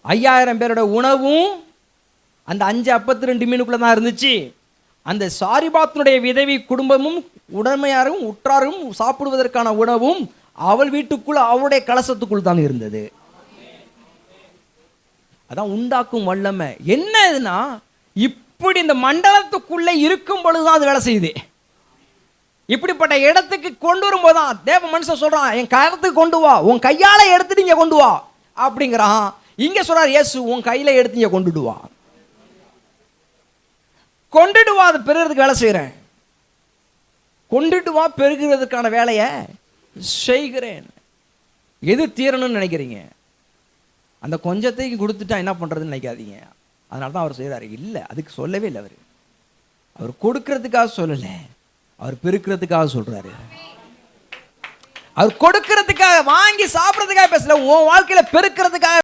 5000 பேரோட உணவும் அந்த 5 அப்பத்து 2 மீனுக்குள்ள தான் இருந்துச்சு. அந்த சாரிபாத்தினுடைய விதவி குடும்பமும் உடமையாரும் உற்றாரும் சாப்பிடுவதற்கான உணவும் அவள் வீட்டுக்குள் அவளுடைய கலசத்துக்குள் தான் இருந்தது. அதான் உண்டாக்கும் வல்லமை. என்ன இதுனா, இப்படி இந்த மண்டலத்துக்குள்ள இருக்கும் பொழுதுதான் அது வேலை செய்யுது. இப்படிப்பட்ட இடத்துக்கு கொண்டு வரும்போது தான் தேவ மனுஷன் சொல்றான், என் கரத்துக்கு கொண்டு வா, உன் கையால எடுத்துட்டு இங்க கொண்டு வா அப்படிங்கிறான். இங்க சொல்றார் இயேசு, உன் கையில எடுத்து இங்க கொண்டுட்டு வா. கொண்டுட்டு வா, அதை பெறுறதுக்கு வேலை செய்கிறேன். கொண்டுட்டு வா, பெருகிறதுக்கான வேலையை செய்கிறேன். எது தீரணும்னு நினைக்கிறீங்க? அந்த கொஞ்சத்தையும் கொடுத்துட்டா என்ன பண்றதுன்னு நினைக்காதீங்க. அதனால தான் அவர் செய்கிறாரு. இல்லை, அதுக்கு சொல்லவே இல்லை. அவர் கொடுக்கறதுக்காக சொல்லலை, அவர் பெருக்கிறதுக்காக சொல்றாரு. அவர் கொடுக்கறதுக்காக, வாங்கி சாப்பிட்றதுக்காக பேசல, உன் வாழ்க்கையில பெருக்கிறதுக்காக